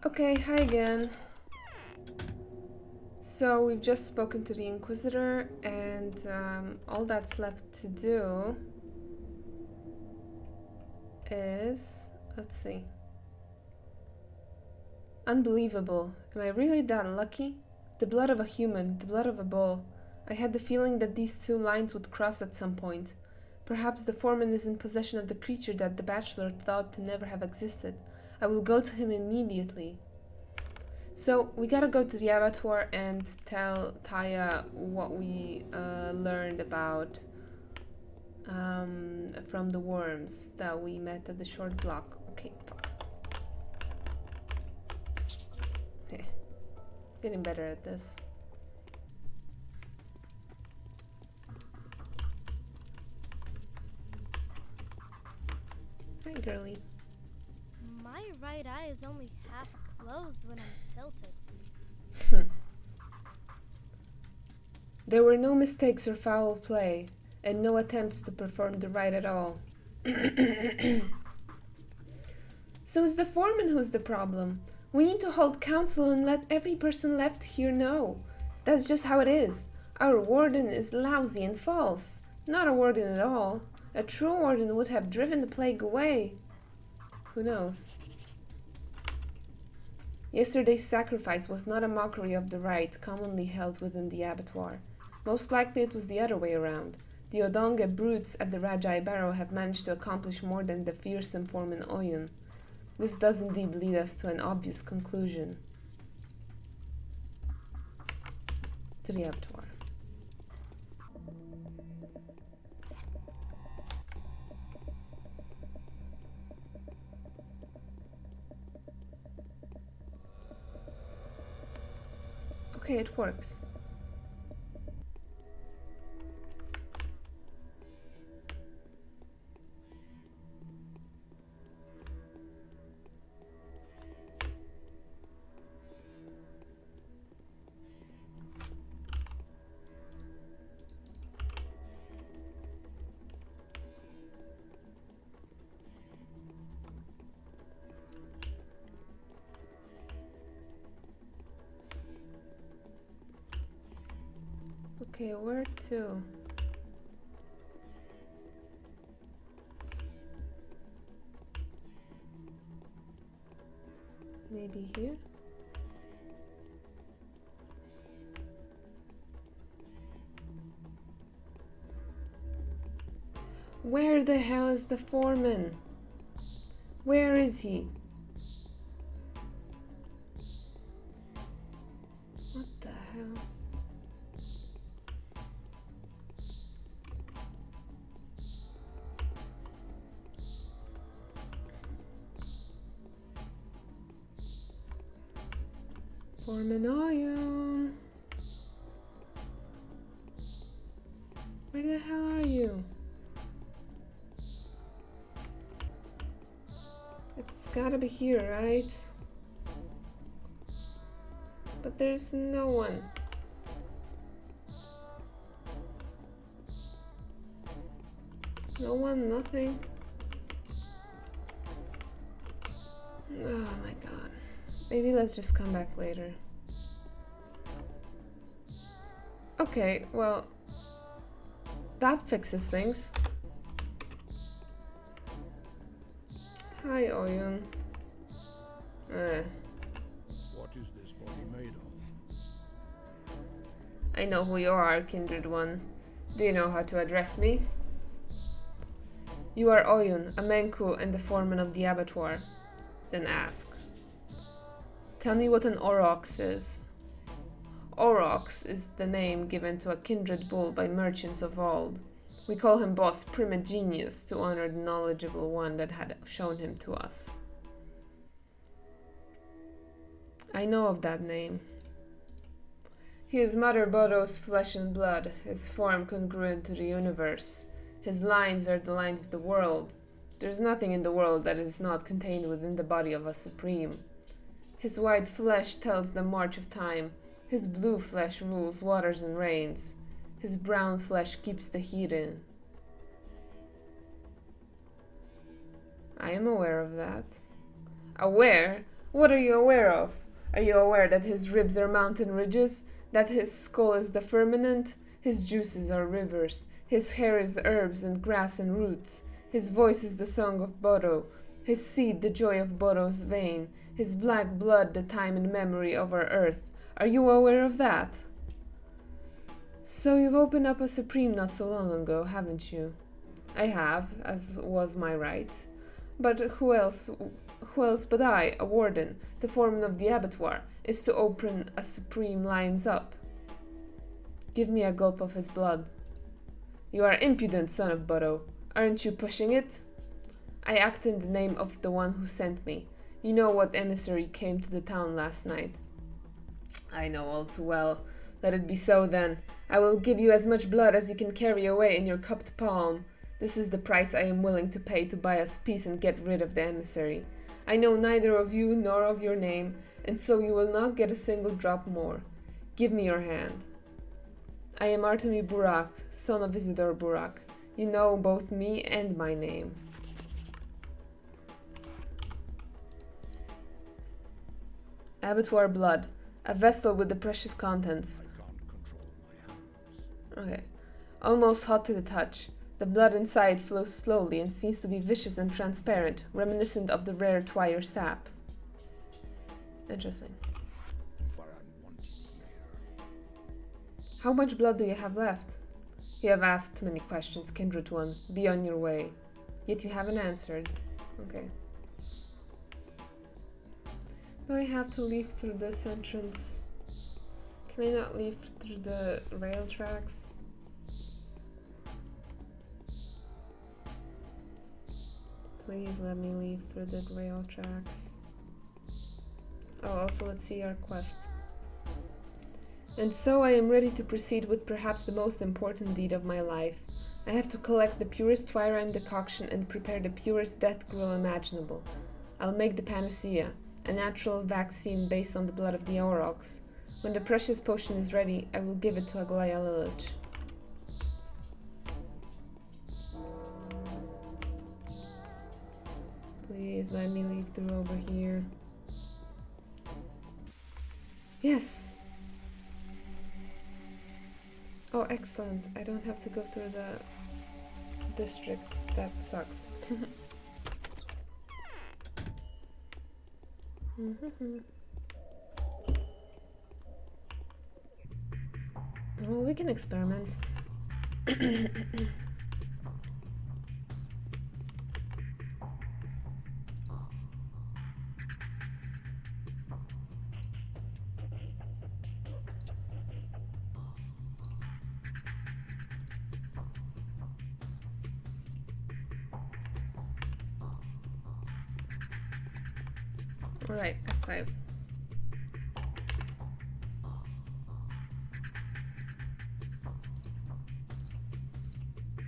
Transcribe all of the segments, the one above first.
Okay, hi again. So we've just spoken to the Inquisitor, and all that's left to do is... let's see. Unbelievable. Am I really that lucky? The blood of a human, the blood of a bull. I had the feeling that these two lines would cross at some point. Perhaps the foreman is in possession of the creature that the bachelor thought to never have existed. I will go to him immediately. So we gotta go to the abattoir and tell Taya what we learned about from the worms that we met at the short block. Okay, fuck. Getting better at this. Hi, girly. My right eye is only half closed when I'm tilted. There were no mistakes or foul play, and no attempts to perform the rite at all. So it's the foreman who's the problem. We need to hold council and let every person left here know. That's just how it is. Our warden is lousy and false. Not a warden at all. A true warden would have driven the plague away. Who knows? Yesterday's sacrifice was not a mockery of the rite commonly held within the abattoir. Most likely it was the other way around. The Odonga brutes at the Rajai Barrow have managed to accomplish more than the fearsome foreman Oyun. This does indeed lead us to an obvious conclusion. To the abattoir. Okay, it works. Okay, where to? Maybe here? Where the hell is the foreman? Where is he? What the hell? Foreman Oyun! Where the hell are you? It's gotta be here, right? But there's no one. No one, nothing. Oh my god. Maybe let's just come back later. Okay, well, that fixes things. Hi, Oyun. What is this body made of? I know who you are, kindred one. Do you know how to address me? You are Oyun, a Menku and the foreman of the abattoir. Then ask. Tell me what an aurochs is. Aurochs is the name given to a kindred bull by merchants of old. We call him Boss Primigenius to honor the knowledgeable one that had shown him to us. I know of that name. He is Mother Bodo's flesh and blood, his form congruent to the universe. His lines are the lines of the world. There's nothing in the world that is not contained within the body of a supreme. His white flesh tells the march of time. His blue flesh rules waters and rains. His brown flesh keeps the heat in. I am aware of that. Aware What are you aware of? Are you aware that his ribs are mountain ridges? That his skull is the firmament? His juices are rivers. His hair is herbs and grass and roots. His voice is the song of Bodo. His seed the joy of Bodo's vein. His black blood the time and memory of our earth. Are you aware of that? So you've opened up a Supreme not so long ago, haven't you? I have, as was my right. But who else but I, a warden, the foreman of the abattoir, is to open a Supreme limes up? Give me a gulp of his blood. You are impudent, son of Bodo. Aren't you pushing it? I act in the name of the one who sent me. You know what emissary came to the town last night. I know all too well. Let it be so then. I will give you as much blood as you can carry away in your cupped palm. This is the price I am willing to pay to buy us peace and get rid of the emissary. I know neither of you nor of your name, and so you will not get a single drop more. Give me your hand. I am Artemi Burak, son of Isidore Burak. You know both me and my name. Abattoir blood. A vessel with the precious contents. I can't control my hands. Okay. Almost hot to the touch. The blood inside flows slowly and seems to be viscous and transparent, reminiscent of the rare Twire sap. Interesting. But I'm wanting here. How much blood do you have left? You have asked many questions, kindred one. Be on your way. Yet you haven't answered. Okay. Do I have to leave through this entrance? Can I not leave through the rail tracks? Please let me leave through the rail tracks. Oh, also let's see our quest. And so I am ready to proceed with perhaps the most important deed of my life. I have to collect the purest Twirine decoction and prepare the purest death gruel imaginable. I'll make the panacea, a natural vaccine based on the blood of the aurochs. When the precious potion is ready, I will give it to Aglaya Lilich. Please let me leave through over here. Yes! Oh, excellent. I don't have to go through the district. That sucks. Well, we can experiment. Alright, F5.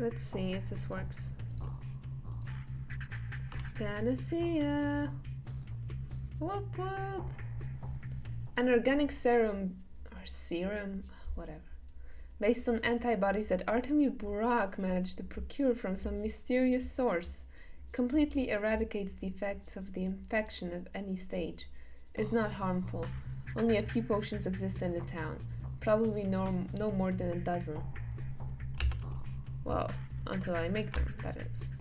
Let's see if this works. Panacea! Whoop whoop! An organic serum, or serum, whatever, based on antibodies that Artemi Burak managed to procure from some mysterious source, completely eradicates the effects of the infection at any stage, is not harmful. Only a few potions exist in the town, probably no more than a dozen. Well, until I make them, that is.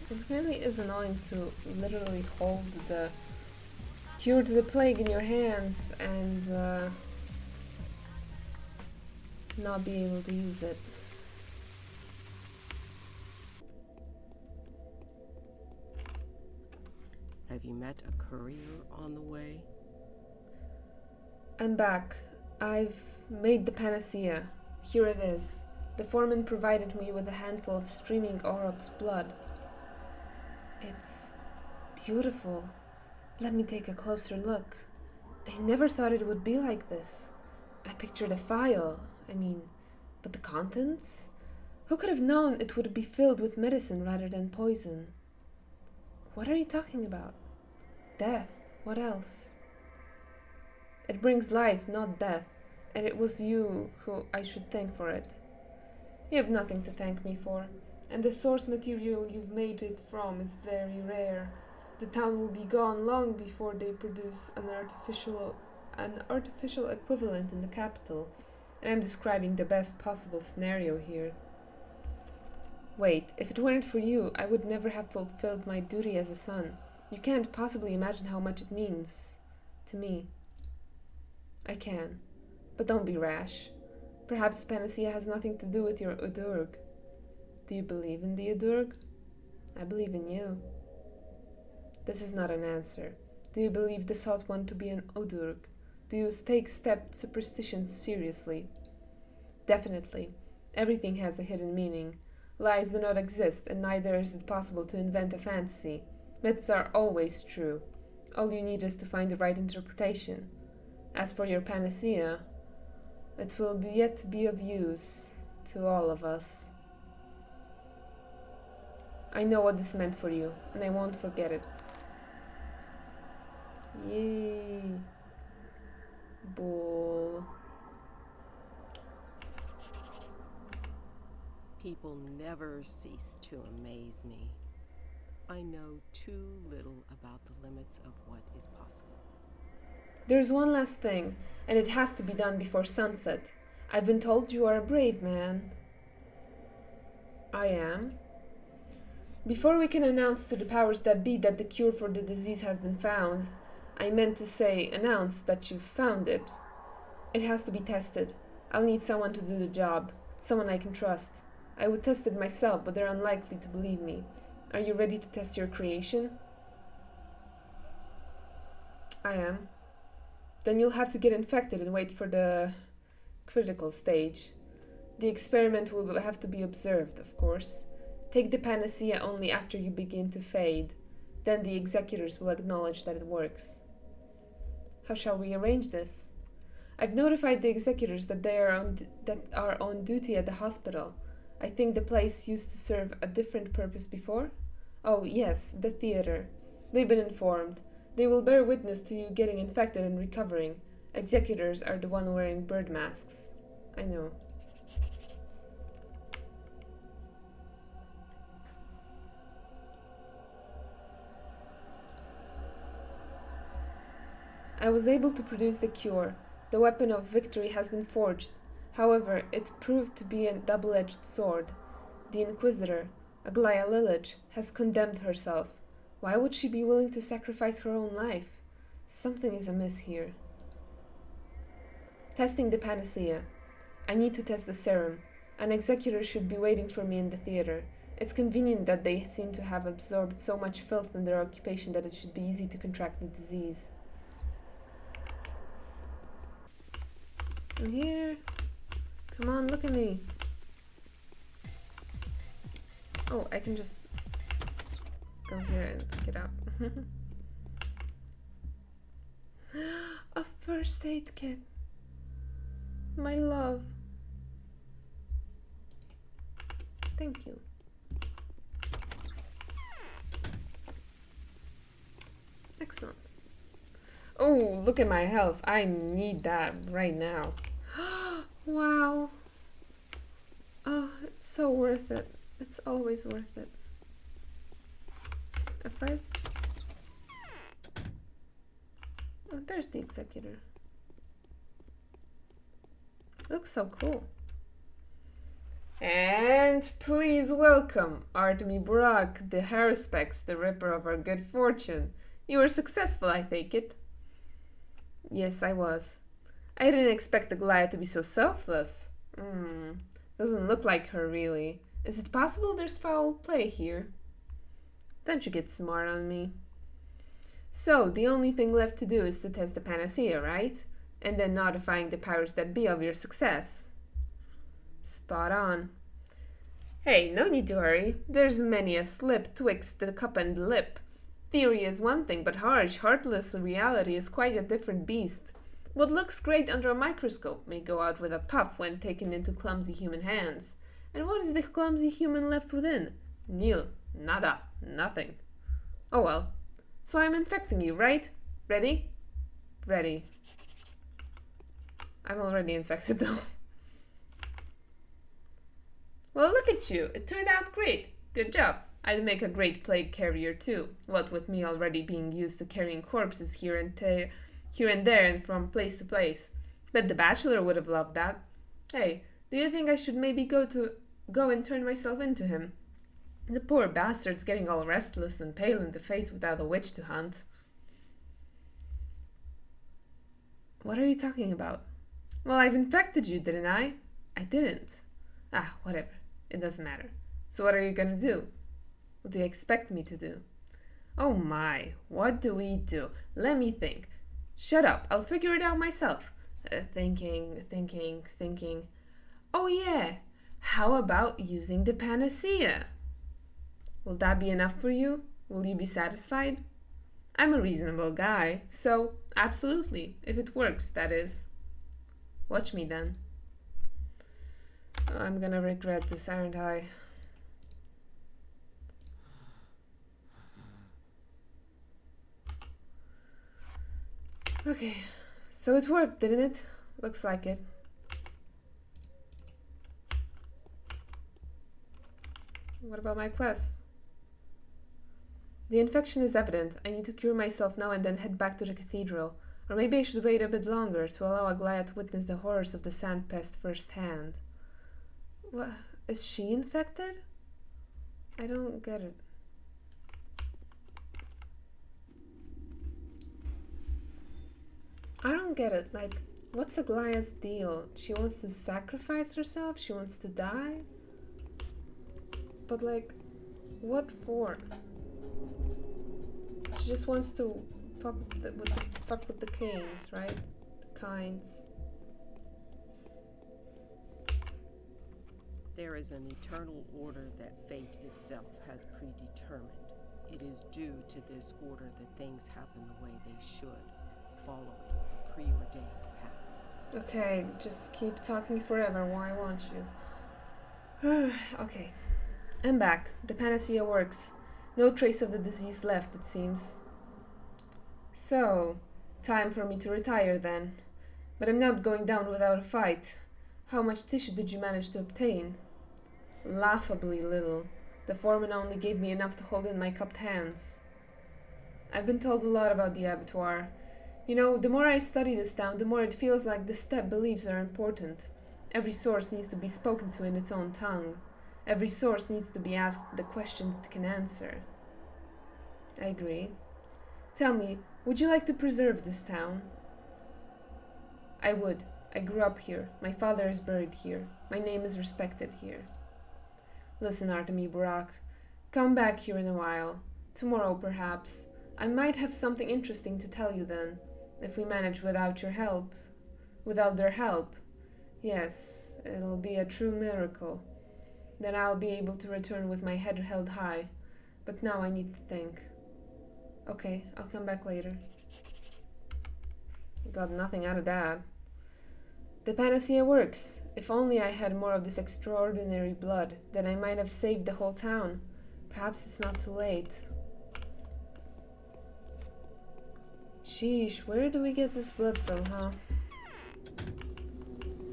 It really is annoying to literally hold the cure to the plague in your hands and not be able to use it. Have you met a courier on the way? I'm back. I've made the panacea. Here it is. The foreman provided me with a handful of streaming aurochs blood. It's beautiful. Let me take a closer look. I never thought it would be like this. I pictured a phial, but the contents? Who could have known it would be filled with medicine rather than poison? What are you talking about? Death. What else? It brings life, not death, and it was you who I should thank for it. You have nothing to thank me for, and the source material you've made it from is very rare. The town will be gone long before they produce an artificial equivalent in the capital, and I'm describing the best possible scenario here. Wait, if it weren't for you, I would never have fulfilled my duty as a son. You can't possibly imagine how much it means to me. I can, but don't be rash. Perhaps panacea has nothing to do with your Udurg. Do you believe in the Udurg? I believe in you. This is not an answer. Do you believe the Sought One to be an Udurg? Do you take stepped superstitions seriously? Definitely. Everything has a hidden meaning. Lies do not exist, and neither is it possible to invent a fantasy. Myths are always true. All you need is to find the right interpretation. As for your panacea, it will yet be of use to all of us. I know what this meant for you, and I won't forget it. Yay. Bull. People never cease to amaze me. I know too little about the limits of what is possible. There's one last thing, and it has to be done before sunset. I've been told you are a brave man. I am. Before we can announce to the powers that be that the cure for the disease has been found, I meant to say announce that you've found it. It has to be tested. I'll need someone to do the job, someone I can trust. I would test it myself, but they're unlikely to believe me. Are you ready to test your creation? I am. Then you'll have to get infected and wait for the critical stage. The experiment will have to be observed, of course. Take the panacea only after you begin to fade. Then the executors will acknowledge that it works. How shall we arrange this? I've notified the executors that they are on duty at the hospital. I think the place used to serve a different purpose before? Oh, yes, the theater. They've been informed. They will bear witness to you getting infected and recovering. Executors are the one wearing bird masks. I know. I was able to produce the cure. The weapon of victory has been forged. However, it proved to be a double-edged sword. The Inquisitor, Aglaya Lilich, has condemned herself. Why would she be willing to sacrifice her own life? Something is amiss here. Testing the panacea. I need to test the serum. An executor should be waiting for me in the theater. It's convenient that they seem to have absorbed so much filth in their occupation that it should be easy to contract the disease. I'm here. Come on, look at me. Oh, I can just go here and get out. A first aid kit. My love. Thank you. Excellent. Oh, look at my health. I need that right now. Wow. Oh, it's so worth it. It's always worth it. F5. Oh, there's the executor. Looks so cool. And please welcome Artemy Brock, the Haruspex, the Ripper of our good fortune. You were successful, I take it. Yes, I was. I didn't expect the Goliath to be so selfless. Doesn't look like her, really. Is it possible there's foul play here? Don't you get smart on me. So, the only thing left to do is to test the panacea, right? And then notifying the powers that be of your success. Spot on. Hey, no need to hurry. There's many a slip twixt the cup and the lip. Theory is one thing, but harsh, heartless reality is quite a different beast. What looks great under a microscope may go out with a puff when taken into clumsy human hands. And what is the clumsy human left within? Nil. Nada. Nothing. Oh well. So I'm infecting you, right? Ready? Ready. I'm already infected though. Well, look at you. It turned out great. Good job. I'd make a great plague carrier too. What with me already being used to carrying corpses here and there and from place to place. Bet the bachelor would have loved that. Hey, do you think I should maybe go and turn myself into him? The poor bastard's getting all restless and pale in the face without a witch to hunt. What are you talking about? Well, I've infected you, didn't I? I didn't. Ah, whatever. It doesn't matter. So what are you gonna do? What do you expect me to do? Oh my, what do we do? Let me think. Shut up, I'll figure it out myself. Thinking. Oh yeah, how about using the panacea? Will that be enough for you? Will you be satisfied? I'm a reasonable guy, so absolutely, if it works, that is. Watch me then. I'm gonna regret this, aren't I? Okay, so it worked, didn't it? Looks like it. What about my quest? The infection is evident. I need to cure myself now and then head back to the cathedral. Or maybe I should wait a bit longer to allow Aglaia to witness the horrors of the sand pest firsthand. What? Is she infected? I don't get it. I don't get it. Like, what's Aglaia's deal? She wants to sacrifice herself? She wants to die? But like, what for? She just wants to fuck with the Canes, right? The Kinds. There is an eternal order that fate itself has predetermined. It is due to this order that things happen the way they should, following a preordained path. Okay, just keep talking forever. Why won't you? Okay. I'm back. The panacea works. No trace of the disease left, it seems. So, time for me to retire then. But I'm not going down without a fight. How much tissue did you manage to obtain? Laughably little. The foreman only gave me enough to hold in my cupped hands. I've been told a lot about the abattoir. You know, the more I study this town, the more it feels like the steppe beliefs are important. Every source needs to be spoken to in its own tongue. Every source needs to be asked the questions it can answer. I agree. Tell me, would you like to preserve this town? I would. I grew up here. My father is buried here. My name is respected here. Listen, Artemi Burak. Come back here in a while. Tomorrow, perhaps. I might have something interesting to tell you then. If we manage without your help. Without their help. Yes, it'll be a true miracle. Then I'll be able to return with my head held high. But now I need to think. Okay, I'll come back later. Got nothing out of that. The panacea works. If only I had more of this extraordinary blood, then I might have saved the whole town. Perhaps it's not too late. Sheesh, where do we get this blood from, huh?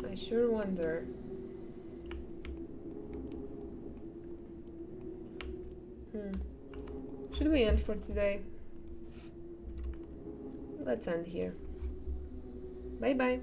I sure wonder. Should we end for today? Let's end here. Bye bye.